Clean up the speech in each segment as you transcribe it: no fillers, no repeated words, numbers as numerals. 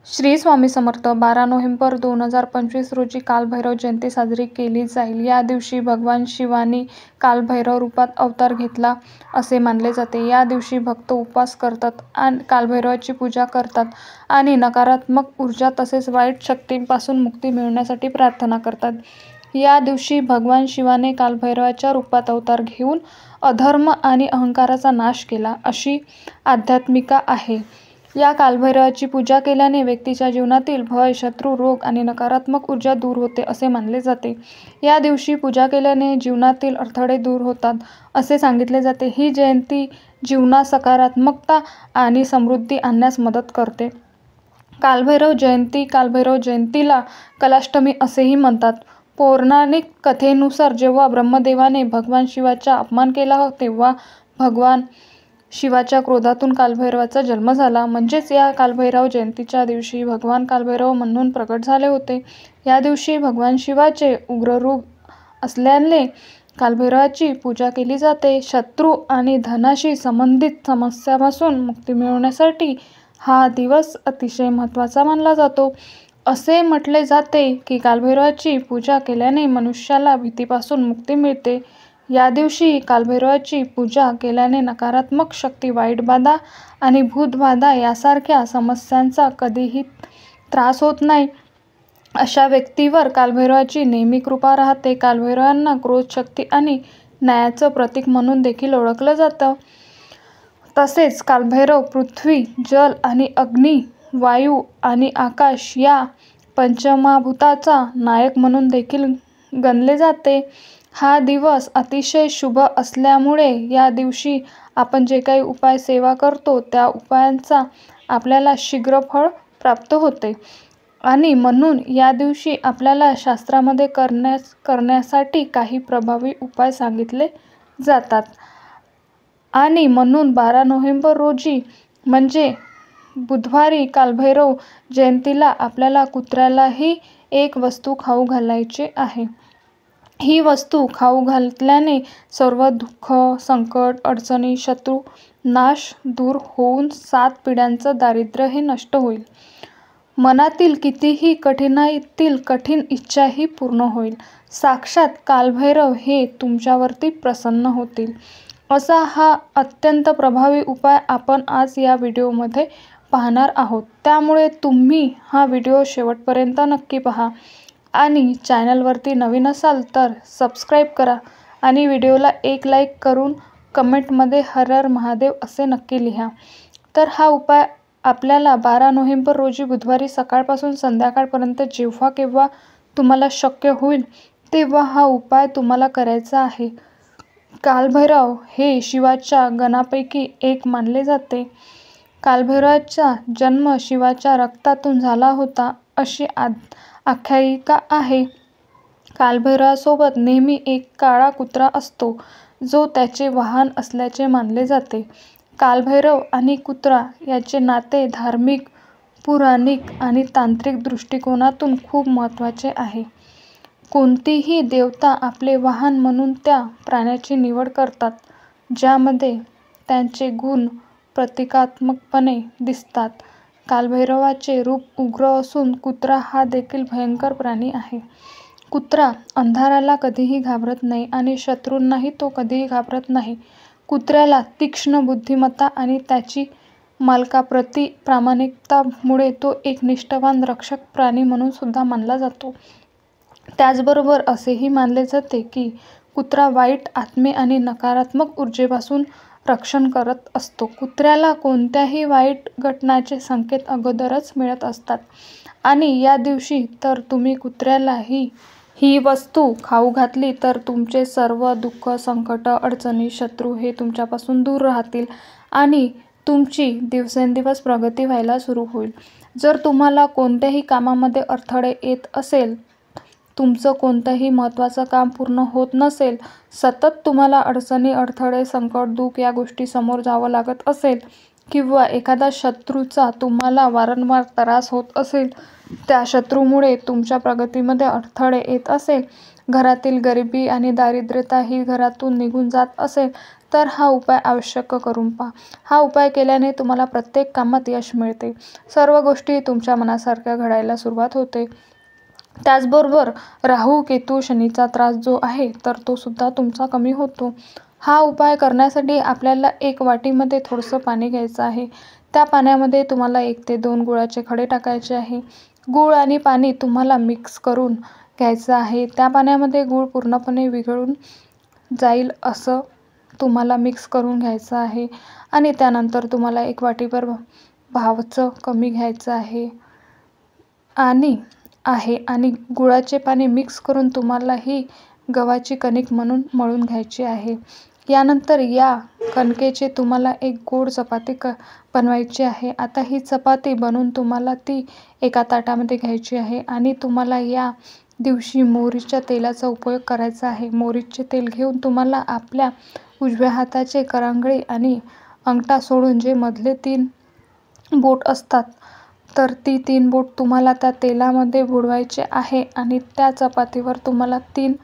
Shri Swami Samarth. 12 November 2025 रोजी कालभैरव जयंती साजरी केली जाईल. या दिवशी भगवान शिवांनी कालभैरव रूपात अवतार घेतला असे मानले जाते. या दिवशी भक्त उपवास करतात आणि कालभैरवाची पूजा करतात आणि नकारात्मक ऊर्जा तसेच वाईट शक्तींपासून मुक्ती मिळवण्यासाठी प्रार्थना करतात. या दिवशी भगवान शिवाने कालभैरवाच्या रूपात अवतार घेऊन अधर्म आणि अहंकाराचा नाश केला, अशी आध्यात्मिका आहे. या कालभैरवाची पूजा केल्याने व्यक्तीच्या जीवनातील भय, शत्रू, रोग आणि नकारात्मक ऊर्जा दूर होते असे मानले जाते. या दिवशी पूजा केल्याने जीवनातील अडथळे दूर होतात असे सांगितले जाते. ही जयंती जीवनात सकारात्मकता आणि समृद्धी आणण्यास मदत करते. कालभैरव जयंतीला कलाष्टमी असेही म्हणतात. पौराणिक कथेनुसार जेव्हा ब्रह्मदेवाने भगवान शिवाचा अपमान केला तेव्हा भगवान शिवाच्या क्रोधातून कालभैरवाचा जन्म झाला. म्हणजेच या कालभैरव जयंतीच्या दिवशी भगवान कालभैरव म्हणून प्रकट झाले होते. या दिवशी भगवान शिवाचे उग्र रूप असल्याने कालभैरवाची पूजा केली जाते. शत्रू आणि धनाशी संबंधित समस्यांपासून मुक्ती मिळवण्यासाठी हा दिवस अतिशय महत्त्वाचा मानला जातो. असे म्हटले जाते की कालभैरवाची पूजा केल्याने मनुष्याला भीतीपासून मुक्ती मिळते. या दिवशी कालभैरवाची पूजा केल्याने नकारात्मक शक्ती, वाईट बाधा आणि भूतबाधा यासारख्या समस्यांचा कधीही त्रास होत नाही. अशा व्यक्तीवर कालभैरवाची नेहमी कृपा राहते. कालभैरवांना क्रोध शक्ती आणि न्यायाचं प्रतीक म्हणून देखील ओळखलं जातं. तसेच कालभैरव पृथ्वी, जल आणि अग्नी, वायू आणि आकाश या पंचमहाभूताचा नायक म्हणून देखील गणले जाते. हा दिवस अतिशय शुभ असल्यामुळे या दिवशी आपण जे काही उपाय सेवा करतो त्या उपायांचा आपल्याला शीघ्र फळ प्राप्त होते आणि म्हणून या दिवशी आपल्याला शास्त्रामध्ये करण्यासाठी काही प्रभावी उपाय सांगितले जातात. आणि म्हणून 12 नोव्हेंबर रोजी म्हणजे बुधवारी कालभैरव जयंतीला आपल्याला कुत्र्यालाही एक वस्तू खाऊ घालायची आहे. ही वस्तू खाऊ घातल्याने सर्व दुःख, संकट, अडचणी, शत्रू नाश दूर होऊन 7 पिढ्यांचं दारिद्र्य हे नष्ट होईल. मनातील कितीही कठीणातील कठीण इच्छाही पूर्ण होईल. साक्षात कालभैरव हे तुमच्यावरती प्रसन्न होतील. असा हा अत्यंत प्रभावी उपाय आपण आज या व्हिडिओमध्ये पाहणार आहोत. त्यामुळे तुम्ही हा व्हिडिओ शेवटपर्यंत नक्की पहा आणि चॅनलवरती नवीन असाल तर सबस्क्राईब करा आणि व्हिडिओला एक लाईक करून कमेंटमध्ये हर हर महादेव असे नक्की लिहा. तर हा उपाय आपल्याला 12 नोव्हेंबर रोजी बुधवारी सकाळपासून संध्याकाळपर्यंत जेव्हा केव्हा तुम्हाला शक्य होईल तेव्हा हा उपाय तुम्हाला करायचा आहे. कालभैरव हे शिवाच्या गणापैकी एक मानले जाते. कालभैरवाचा जन्म शिवाच्या रक्तातून झाला होता अशी आख्यायिका आहे. कालभैरवासोबत नेहमी एक काळा कुत्रा असतो जो त्याचे वाहन असल्याचे मानले जाते. कालभैरव आणि कुत्रा याचे नाते धार्मिक, पौराणिक आणि तांत्रिक दृष्टिकोनातून खूप महत्त्वाचे आहे. कोणतीही देवता आपले वाहन म्हणून त्या प्राण्याची निवड करतात ज्यामध्ये त्यांचे गुण प्रतिकात्मकपणे दिसतात. कालभैरवाचे रूप उग्र असून कुत्रा हा देखील भयंकर प्राणी आहे. कुत्रा अंधाराला कधीही घाबरत नाही आणि शत्रूंनाही तो कधीही घाबरत नाही. कुत्र्याला तीक्ष्ण बुद्धिमत्ता आणि त्याची मालकाप्रती प्रामाणिकतामुळे तो एक निष्ठावान रक्षक प्राणी म्हणून सुद्धा मानला जातो. त्याचबरोबर असेही मानले जाते की कुत्रा वाईट आत्मे आणि नकारात्मक ऊर्जेपासून रक्षण करत असतो. कुत्र्याला कोणत्याही वाईट घटनांचे संकेत अगोदरच मिळत असतात आणि या दिवशी तर तुम्ही कुत्र्याला ही वस्तू खाऊ घातली तर तुमचे सर्व दुःख, संकट, अडचणी, शत्रू हे तुमच्यापासून दूर राहतील आणि तुमची दिवसेंदिवस प्रगती व्हायला सुरू होईल. जर तुम्हाला कोणत्याही कामामध्ये अडथळे येत असेल, तुमचं कोणतंही महत्त्वाचं काम पूर्ण होत नसेल, सतत तुम्हाला अडचणी, अडथळे, संकट, दुःख या गोष्टी समोर जावं लागत असेल किंवा एखादा शत्रूचा तुम्हाला वारंवार त्रास होत असेल, त्या शत्रूमुळे तुमच्या प्रगतीमध्ये अडथळे येत असेल, घरातील गरिबी आणि दारिद्र्यता ही घरातून निघून जात असेल, तर हा उपाय अवश्य करून पहा. हा उपाय केल्याने तुम्हाला प्रत्येक कामात यश मिळते. सर्व गोष्टी तुमच्या मनासारख्या घडायला सुरुवात होते. त्याचबरोबर राहू, केतू, शनीचा त्रास जो आहे तर तो सुद्धा तुमचा कमी होतो. हा उपाय करण्यासाठी आपल्याला एक वाटीमध्ये थोडंसं पाणी घ्यायचं आहे. त्या पाण्यामध्ये तुम्हाला 1 ते 2 गुळाचे खडे टाकायचे आहे. गूळ आणि पाणी तुम्हाला मिक्स करून घ्यायचं आहे. त्या पाण्यामध्ये गूळ पूर्णपणे विरघळून जाईल असं तुम्हाला मिक्स करून घ्यायचं आहे. आणि त्यानंतर तुम्हाला 1 वाटीभर भावचं कमी घ्यायचं आहे आणि गुळाचे पाणी मिक्स करून तुम्हाला ही गव्हाची कणिक म्हणून मळून घ्यायची आहे. यानंतर या कणकेची तुम्हाला एक गोड चपाती बनवायची आहे. आता ही चपाती बनवून तुम्हाला ती एका ताटामध्ये घ्यायची आहे आणि तुम्हाला या दिवशी मोहरीच्या तेलाचा उपयोग करायचा आहे. मोहरीचे तेल घेऊन तुम्हाला आपल्या उजव्या हाताचे करंगळी आणि अंगठा सोडून जे मधले 3 बोट असतात, तर ती 3 बोट तुम्हाला त्या तेलामध्ये बुडवायचे आहे आणि त्या चपातीवर तुम्हाला 3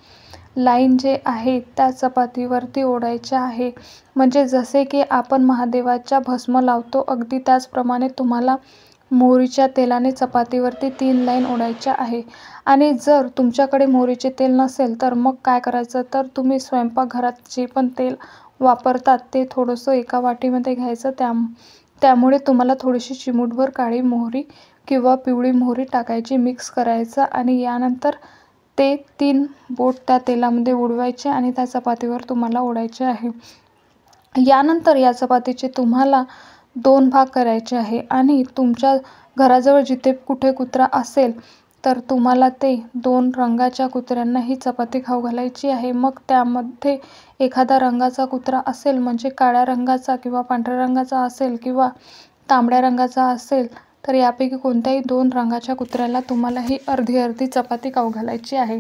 लाईन जे आहे त्या चपातीवरती ओढायच्या आहे. म्हणजे जसे की आपण महादेवाच्या भस्म लावतो, अगदी त्याचप्रमाणे तुम्हाला मोहरीच्या तेलाने चपातीवरती 3 लाईन ओढायच्या आहे. आणि जर तुमच्याकडे मोहरीचे तेल नसेल तर मग काय करायचं, तर तुम्ही स्वयंपाकघरात जे पण तेल वापरतात ते थोडंसं एका वाटीमध्ये घ्यायचं. त्यामुळे तुम्हाला थोडीशी चिमूटभर काळी मोहरी किंवा पिवळी मोहरी टाकायची, मिक्स करायचं आणि यानंतर ते 3 बोट त्या तेलामध्ये बुडवायचे आणि त्या चपातीवर तुम्हाला ओढायचे आहे. यानंतर या चपातीचे तुम्हाला 2 भाग करायचे आहे आणि तुमच्या घराजवळ जिथे कुठे कुत्रा असेल तर तुम्हाला ते 2 रंगाच्या कुत्र्यांना ही चपाती खाऊ घालायची आहे. मग त्यामध्ये एखादा रंगाचा कुत्रा असेल, म्हणजे काळ्या रंगाचा किंवा पांढऱ्या रंगाचा असेल किंवा तांबड्या रंगाचा असेल, तर यापैकी कोणत्याही 2 रंगाच्या कुत्र्याला तुम्हाला ही अर्धी चपाती खाऊ घालायची आहे.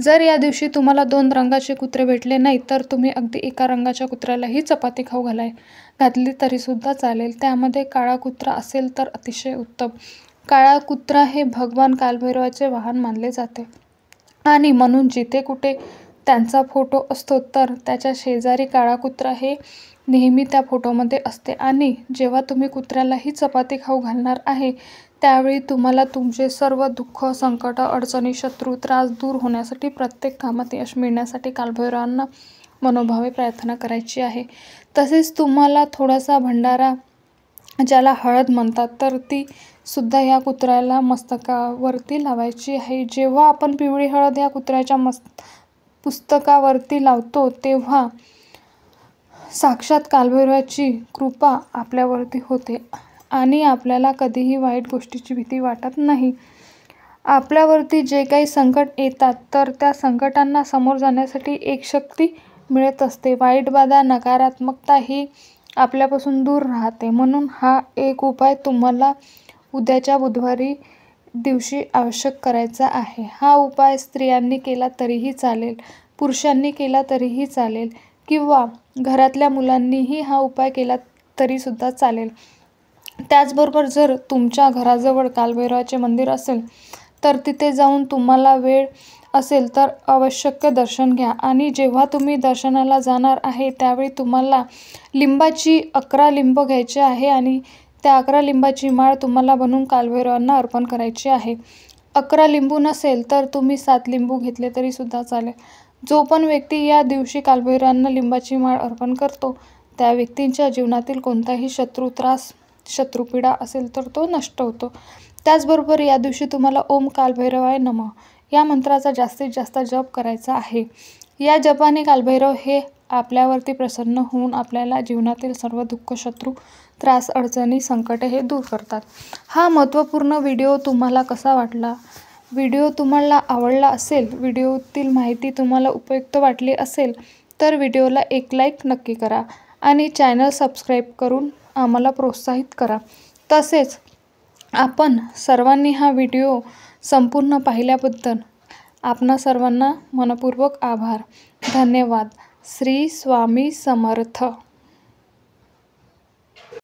जर या दिवशी तुम्हाला 2 रंगाचे कुत्रे भेटले नाही तर तुम्ही अगदी एका रंगाच्या कुत्र्याला ही चपाती खाऊ घातली तरीसुद्धा चालेल. त्यामध्ये काळा कुत्रा असेल तर अतिशय उत्तम. काळा कुत्रा हे भगवान कालभैरवाचे वाहन मानले जाते आणि म्हणून जिथे कुठे त्यांचा फोटो असतो तर त्याच्या शेजारी काळा कुत्रा हे नेहमी त्या फोटोमध्ये असते. आणि जेव्हा तुम्ही कुत्र्याला ही चपाती खाऊ घालणार आहे त्यावेळी तुम्हाला तुमचे सर्व दुःख, संकट, अडचणी, शत्रू, त्रास दूर होण्यासाठी, प्रत्येक कामात यश मिळण्यासाठी कालभैरवांना मनोभावे प्रार्थना करायची आहे. तसेच तुम्हाला थोडासा भंडारा, ज्याला हळद म्हणतात, तर ती सुद्धा या कुत्र्याला मस्तकावरती लावायची आहे. जेव्हा आपण पिवळी हळद या कुत्र्याच्या पुस्तकावरती लावतो तेव्हा साक्षात कालभैरवाची कृपा आपल्यावरती होते आणि आपल्याला कधीही वाईट गोष्टीची भीती वाटत नाही. आपल्यावरती जे काही संकट येतात तर त्या संकटांना समोर जाण्यासाठी एक शक्ती मिळत असते. वाईट बाधा, नकारात्मकता ही आपल्यापासून दूर राहते. म्हणून हा एक उपाय तुम्हाला उद्याच्या बुधवारी दिवशी आवश्यक करायचा आहे. हा उपाय स्त्रियांनी केला तरीही चालेल, पुरुषांनी केला तरीही चालेल किंवा घरातल्या मुलांनीही हा उपाय केला तरीसुद्धा चालेल. त्याचबरोबर जर तुमच्या घराजवळ कालभैरवाचे मंदिर असेल तर तिथे जाऊन तुम्हाला वेळ असेल तर आवश्यक दर्शन घ्या. आणि जेव्हा तुम्ही दर्शनाला जाणार आहे त्यावेळी तुम्हाला लिंबाची 11 लिंब घ्यायचे आहे आणि त्या 11 लिंबाची माळ तुम्हाला बनवून कालभैरवांना अर्पण करायची आहे. 11 लिंबू नसेल तर तुम्ही 7 लिंबू घेतले तरीसुद्धा चालेल. जो पण व्यक्ती या दिवशी कालभैरवांना लिंबाची माळ अर्पण करतो त्या व्यक्तींच्या जीवनातील कोणताही शत्रू त्रास, शत्रुपीडा असेल तर तो नष्ट होतो. त्याचबरोबर या दिवशी तुम्हाला ओम कालभैरवाय नमः या मंत्राचा जास्तीत जास्त जप करायचा आहे. या जपाने कालभैरव हे आपल्यावरती प्रसन्न होऊन आपल्याला जीवनातील सर्व दुःख, शत्रू, त्रास, अडचणी, संकटे हे दूर करतात. हा महत्त्वपूर्ण व्हिडिओ तुम्हाला कसा वाटला? व्हिडिओ तुम्हाला आवडला असेल, व्हिडिओतील माहिती तुम्हाला उपयुक्त वाटली असेल तर व्हिडिओला एक लाईक नक्की करा आणि चॅनल सबस्क्राईब करून आम्हाला प्रोत्साहित करा. तसेच आपण सर्वांनी हा व्हिडिओ संपूर्ण पाहिल्याबद्दल आपणा सर्वांना मनपूर्वक आभार. धन्यवाद. श्री स्वामी समर्थ.